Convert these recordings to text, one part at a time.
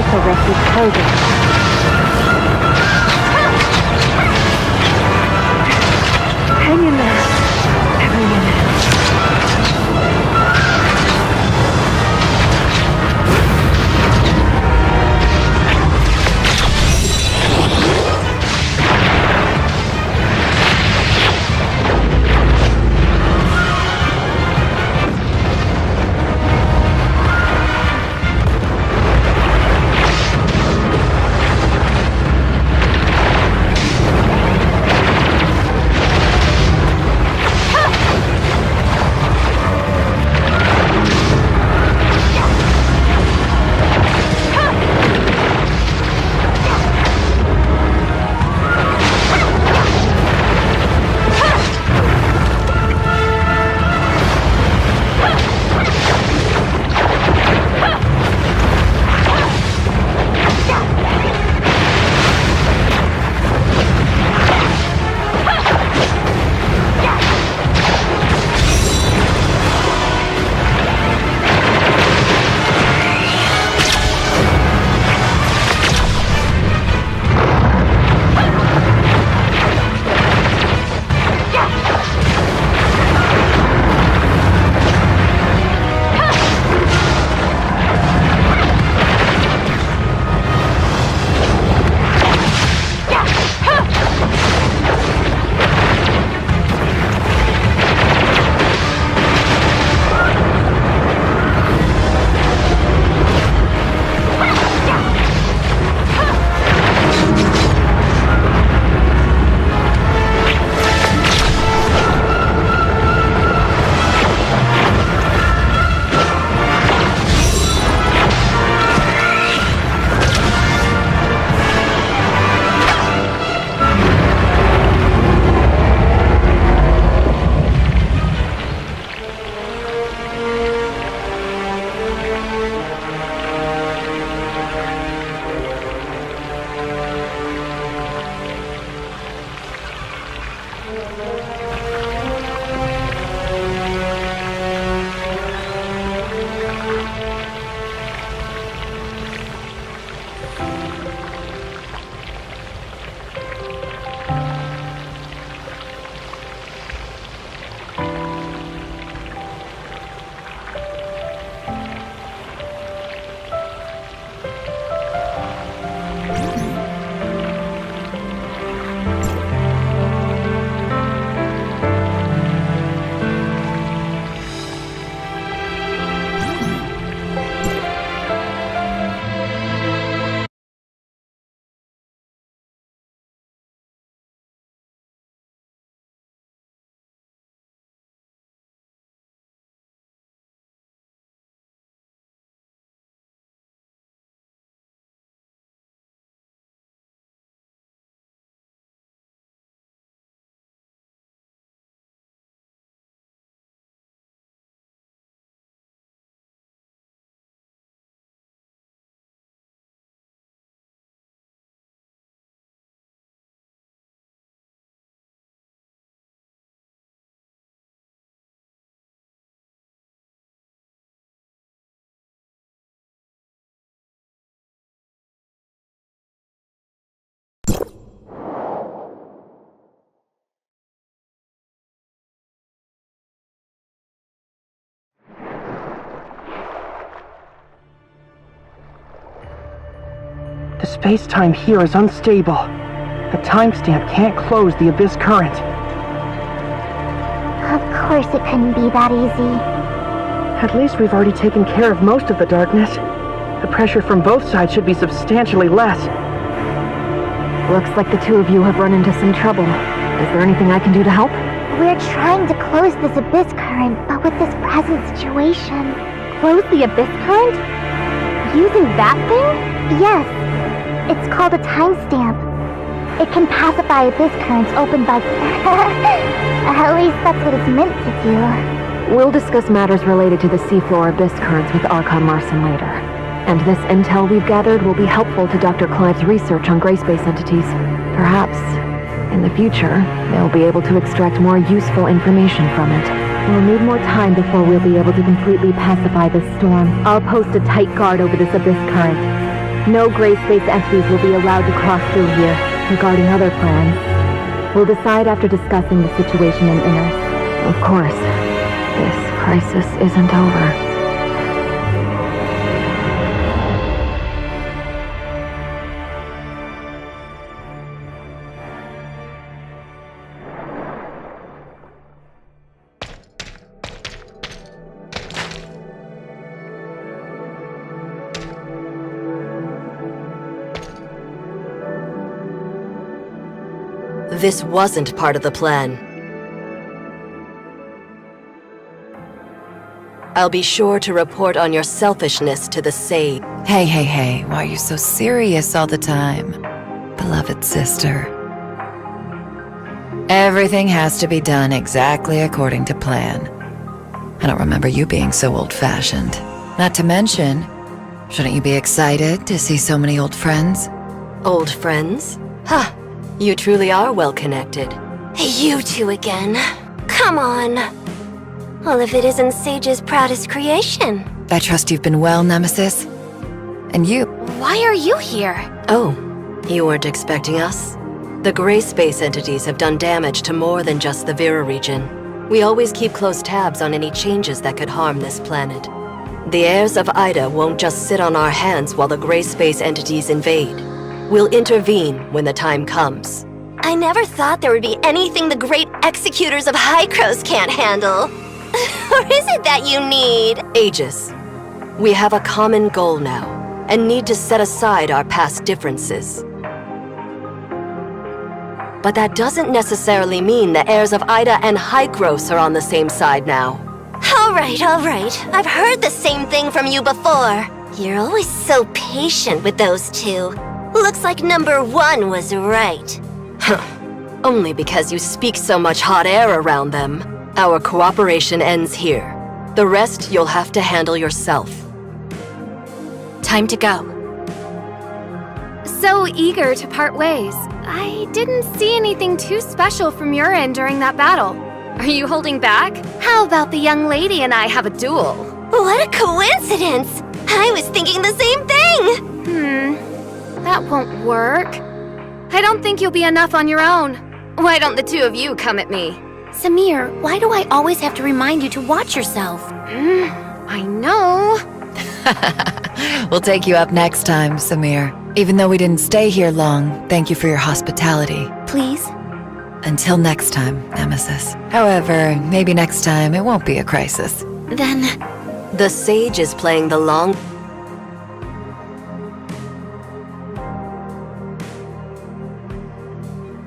The rest is coded. Hang in there, everyone. The space-time here is unstable. The timestamp can't close the abyss current. Of course it couldn't be that easy. At least we've already taken care of most of the darkness. The pressure from both sides should be substantially less. Looks like the two of you have run into some trouble. Is there anything I can do to help? We're trying to close this abyss current, but with this present situation... Close the abyss current? Using that thing? Yes. It's called a timestamp. It can pacify abyss currents opened by... At least that's what it's meant to do. We'll discuss matters related to the seafloor abyss currents with Archon Larson later. And this intel we've gathered will be helpful to Dr. Clive's research on gray space entities. Perhaps, in the future, they'll be able to extract more useful information from it. We'll need more time before we'll be able to completely pacify this storm. I'll post a tight guard over this abyss current. No gray space entities will be allowed to cross through here. Regarding other plans, we'll decide after discussing the situation in Inners. Of course, this crisis isn't over. This wasn't part of the plan. I'll be sure to report on your selfishness to the Sage. Hey, why are you so serious all the time? Beloved sister. Everything has to be done exactly according to plan. I don't remember you being so old-fashioned. Not to mention, shouldn't you be excited to see so many old friends? Old friends? Ha! You truly are well-connected. You two again. Come on. Well, if it isn't Sage's proudest creation. I trust you've been well, Nemesis. And you? Why are you here? Oh, you weren't expecting us? The gray space entities have done damage to more than just the Vera region. We always keep close tabs on any changes that could harm this planet. The heirs of Ida won't just sit on our hands while the gray space entities invade. We'll intervene when the time comes. I never thought there would be anything the great executors of Hykros can't handle. Or is it that you need? Aegis, we have a common goal now, and need to set aside our past differences. But that doesn't necessarily mean the heirs of Ida and Hykros are on the same side now. All right. I've heard the same thing from you before. You're always so patient with those two. Looks like number one was right. Only because you speak so much hot air around them. Our cooperation ends here. The rest you'll have to handle yourself. Time to go. So eager to part ways. I didn't see anything too special from your end during that battle. Are you holding back? How about the young lady and I have a duel? What a coincidence! I was thinking the same thing! That won't work. I don't think you'll be enough on your own. Why don't the two of you come at me? Samir, why do I always have to remind you to watch yourself? I know. We'll take you up next time, Samir. Even though we didn't stay here long, thank you for your hospitality. Please? Until next time, Nemesis. However, maybe next time it won't be a crisis. Then... The Sage is playing the long...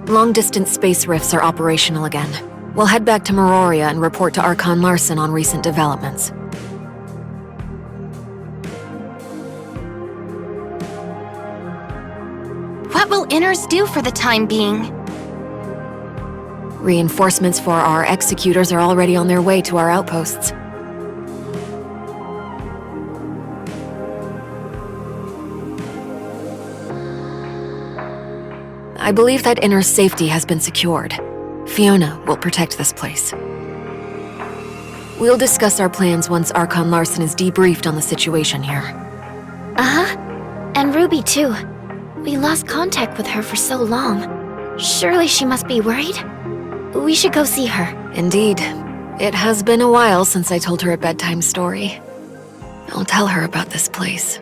Long-distance space rifts are operational again. We'll head back to Meroria and report to Archon Larson on recent developments. What will Inners do for the time being? Reinforcements for our executors are already on their way to our outposts. I believe that Inner's safety has been secured. Fiona will protect this place. We'll discuss our plans once Archon Larson is debriefed on the situation here. Uh-huh. And Ruby, too. We lost contact with her for so long. Surely she must be worried? We should go see her. Indeed. It has been a while since I told her a bedtime story. I'll tell her about this place.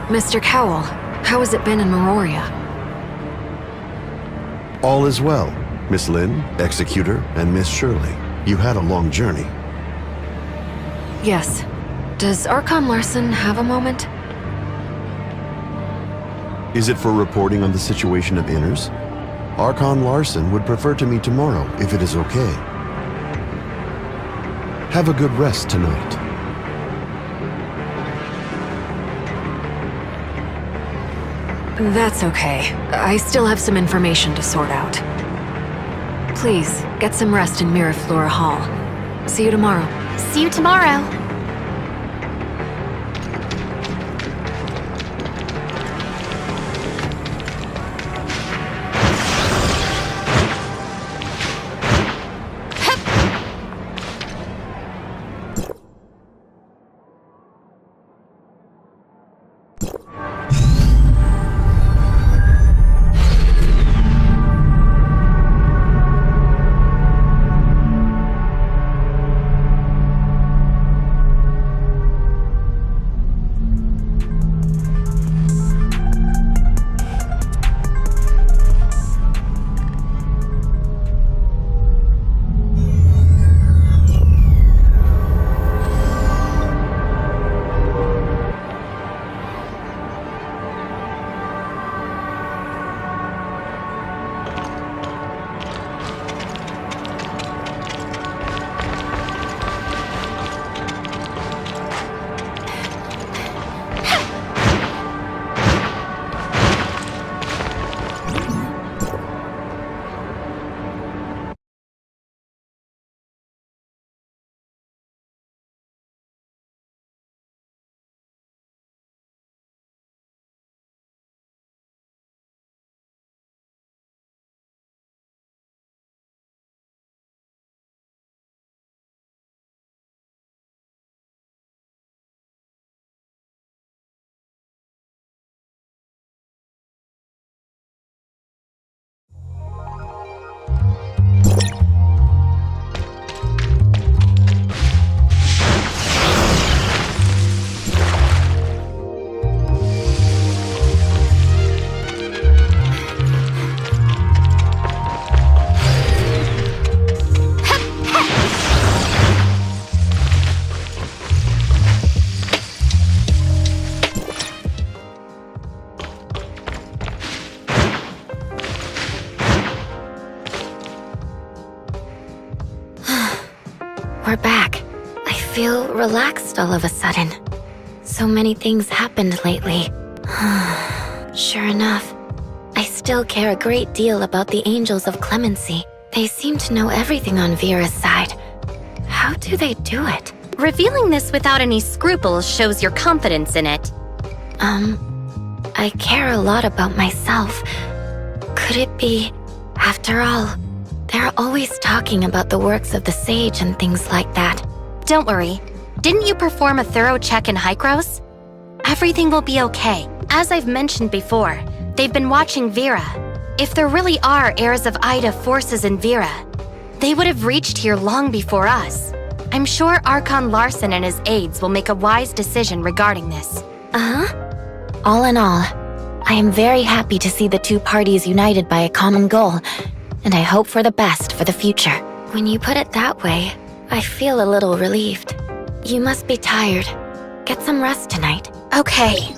Mr. Cowell, how has it been in Meroria? All is well, Miss Lynn, Executor, and Miss Shirley. You had a long journey. Yes. Does Archon Larson have a moment? Is it for reporting on the situation of Inners? Archon Larson would prefer to meet tomorrow, if it is okay. Have a good rest tonight. That's okay. I still have some information to sort out. Please, get some rest in Miraflora Hall. See you tomorrow. See you tomorrow. We're back. I feel relaxed all of a sudden. So many things happened lately. Sure enough, I still care a great deal about the Angels of Clemency. They seem to know everything on Vera's side. How do they do it? Revealing this without any scruples shows your confidence in it. I care a lot about myself. Could it be, after all, they're always talking about the works of the sage and things like that. Don't worry. Didn't you perform a thorough check in Hykros? Everything will be okay. As I've mentioned before, they've been watching Vera. If there really are heirs of Ida forces in Vera, they would have reached here long before us. I'm sure Archon Larson and his aides will make a wise decision regarding this. All in all, I am very happy to see the two parties united by a common goal, and I hope for the best for the future. When you put it that way, I feel a little relieved. You must be tired. Get some rest tonight. Okay.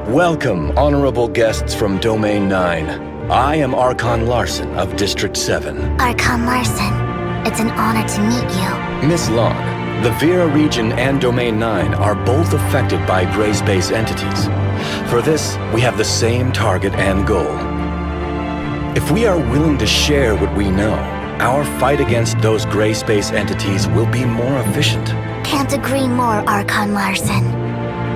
Welcome, honorable guests from Domain 9. I am Archon Larson of District 7. Archon Larson, it's an honor to meet you. Miss Long, the Vera region and Domain 9 are both affected by gray space entities. For this, we have the same target and goal. If we are willing to share what we know, our fight against those gray space entities will be more efficient. Can't agree more, Archon Larson.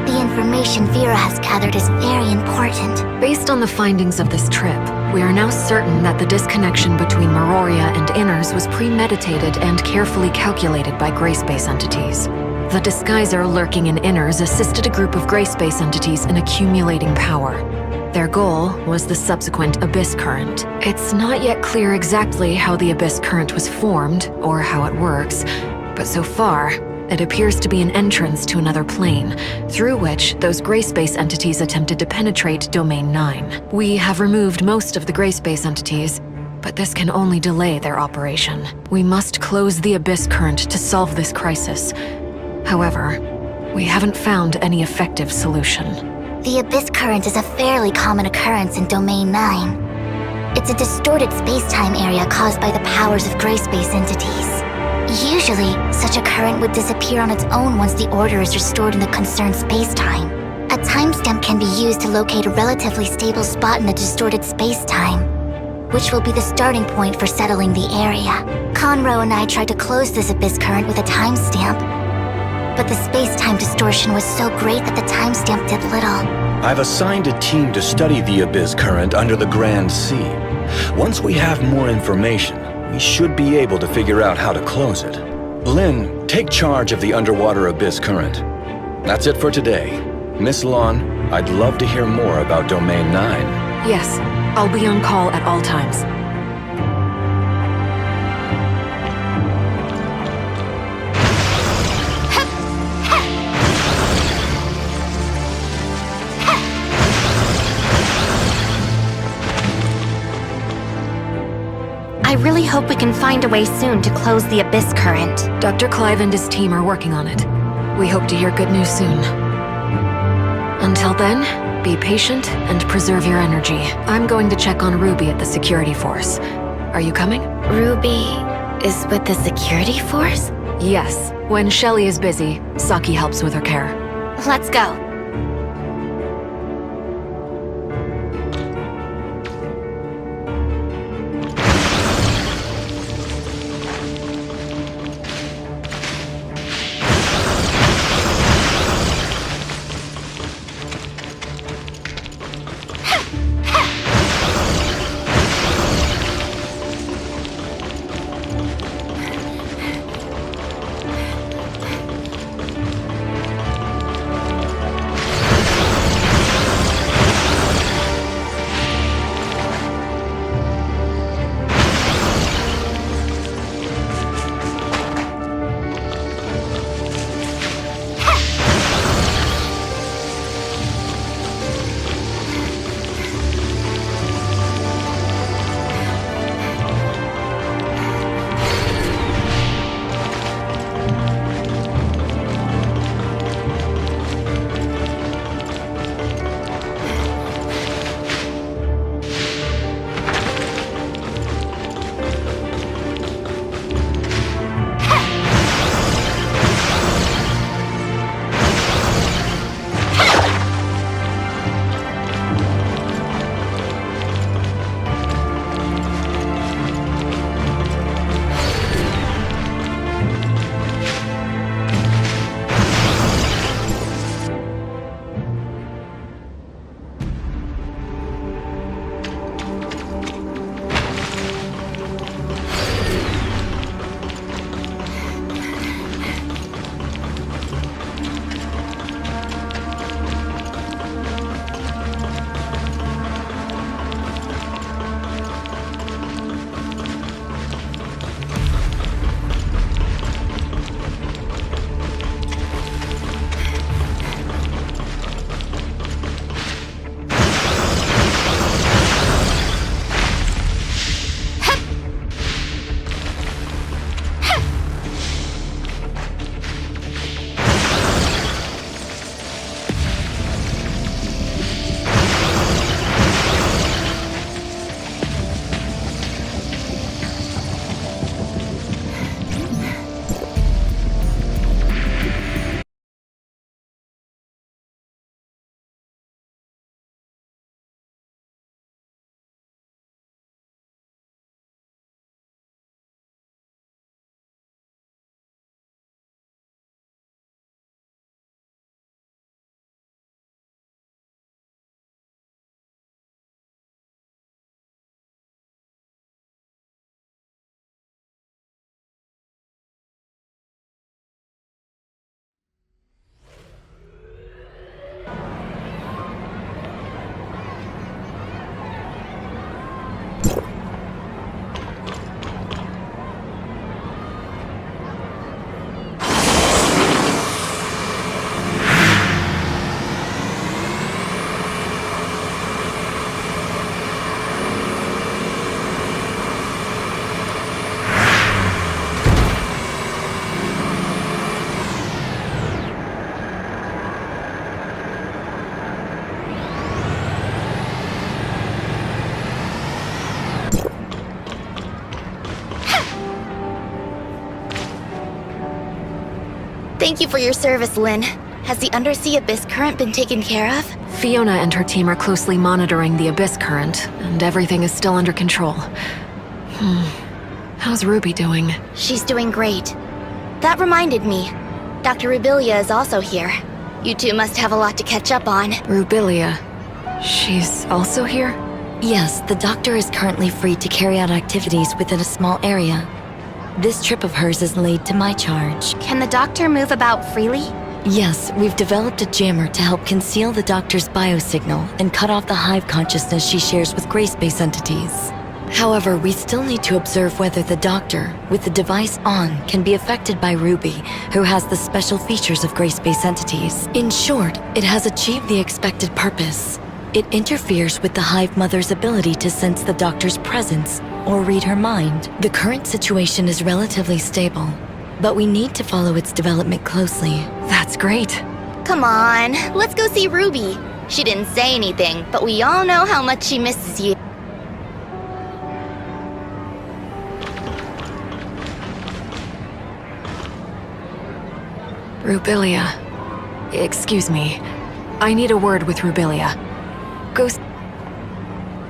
The information Vera has gathered is very important. Based on the findings of this trip, we are now certain that the disconnection between Meroria and Inners was premeditated and carefully calculated by gray space entities. The disguiser lurking in Inners assisted a group of gray space entities in accumulating power. Their goal was the subsequent Abyss Current. It's not yet clear exactly how the Abyss Current was formed, or how it works, but so far, it appears to be an entrance to another plane, through which those gray space entities attempted to penetrate Domain 9. We have removed most of the gray space entities, but this can only delay their operation. We must close the Abyss Current to solve this crisis. However, we haven't found any effective solution. The Abyss Current is a fairly common occurrence in Domain 9. It's a distorted space-time area caused by the powers of gray space entities. Usually, such a current would disappear on its own once the order is restored in the concerned space-time. A timestamp can be used to locate a relatively stable spot in the distorted space-time, which will be the starting point for settling the area. Conroe and I tried to close this Abyss Current with a timestamp, but the space-time distortion was so great that the timestamp did little. I've assigned a team to study the Abyss Current under the Grand Sea. Once we have more information, we should be able to figure out how to close it. Lynn, take charge of the underwater Abyss Current. That's it for today. Miss Lon, I'd love to hear more about Domain 9. Yes, I'll be on call at all times. I really hope we can find a way soon to close the Abyss Current. Dr. Clive and his team are working on it. We hope to hear good news soon. Until then, be patient and preserve your energy. I'm going to check on Ruby at the security force. Are you coming? Ruby is with the security force? Yes. When Shelly is busy, Saki helps with her care. Let's go. Thank you for your service, Lynn. Has the undersea abyss current been taken care of? Fiona and her team are closely monitoring the abyss current, and everything is still under control. How's Ruby doing? She's doing great. That reminded me. Dr. Rubilia is also here. You two must have a lot to catch up on. Rubilia. She's also here? Yes, the doctor is currently free to carry out activities within a small area. This trip of hers is laid to my charge. Can the doctor move about freely? Yes, we've developed a jammer to help conceal the doctor's biosignal and cut off the hive consciousness she shares with gray space entities. However, we still need to observe whether the doctor, with the device on, can be affected by Ruby, who has the special features of gray space entities. In short, it has achieved the expected purpose. It interferes with the hive mother's ability to sense the doctor's presence or read her mind. The current situation is relatively stable, but we need to follow its development closely. That's great. Come on, let's go see Ruby. She didn't say anything, but we all know how much she misses you. Rubilia. Excuse me. I need a word with Rubilia.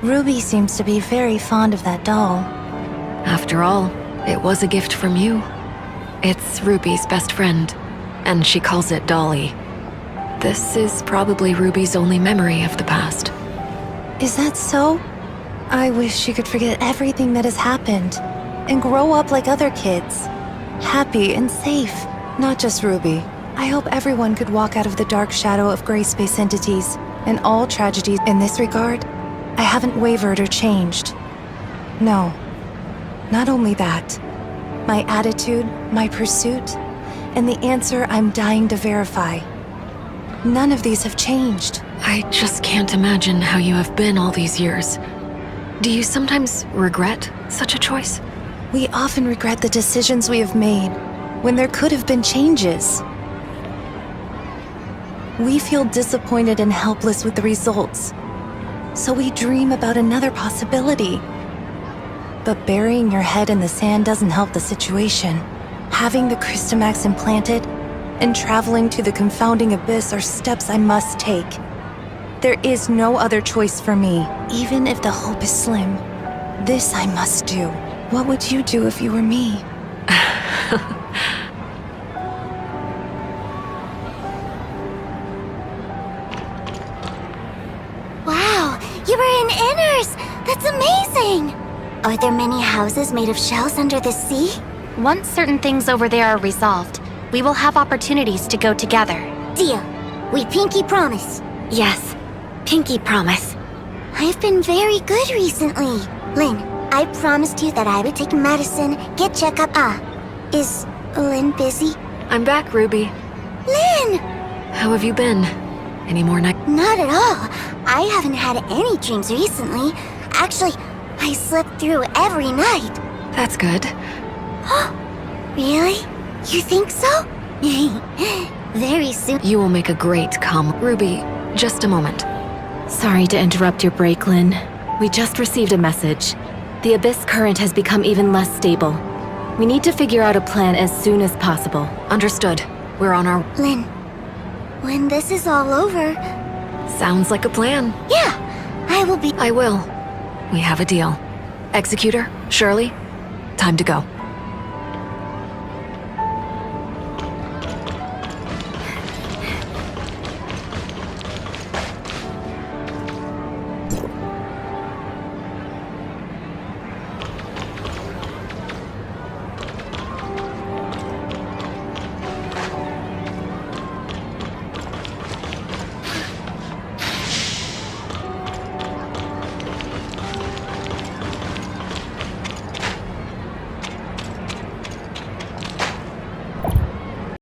Ruby seems to be very fond of that doll. After all, it was a gift from you. It's Ruby's best friend, and she calls it Dolly. This is probably Ruby's only memory of the past. Is that so? I wish she could forget everything that has happened and grow up like other kids. Happy and safe. Not just Ruby. I hope everyone could walk out of the dark shadow of gray space entities and all tragedies. In this regard, I haven't wavered or changed. No. Not only that. My attitude, my pursuit, and the answer I'm dying to verify. None of these have changed. I just can't imagine how you have been all these years. Do you sometimes regret such a choice? We often regret the decisions we have made when there could have been changes. We feel disappointed and helpless with the results, so we dream about another possibility. But burying your head in the sand doesn't help the situation. Having the Crystamax implanted and traveling to the confounding abyss are steps I must take. There is no other choice for me, even if the hope is slim. This I must do. What would you do if you were me? Wow, you were in Inners! That's amazing! Are there many houses made of shells under the sea? Once certain things over there are resolved, we will have opportunities to go together. Deal. We pinky promise. Yes, pinky promise. I've been very good recently. Lynn, I promised you that I would take medicine, get checkup. Is Lynn busy? I'm back, Ruby. Lynn! How have you been? Any more night? Not at all. I haven't had any dreams recently. Actually, I slept through every night. That's good. Really? You think so? Very soon. You will make a great Ruby, just a moment. Sorry to interrupt your break, Lynn. We just received a message. The abyss current has become even less stable. We need to figure out a plan as soon as possible. Understood. We're on our... Lynn, when this is all over... Sounds like a plan. Yeah, I will be... I will. We have a deal. Executor, Shirley, time to go.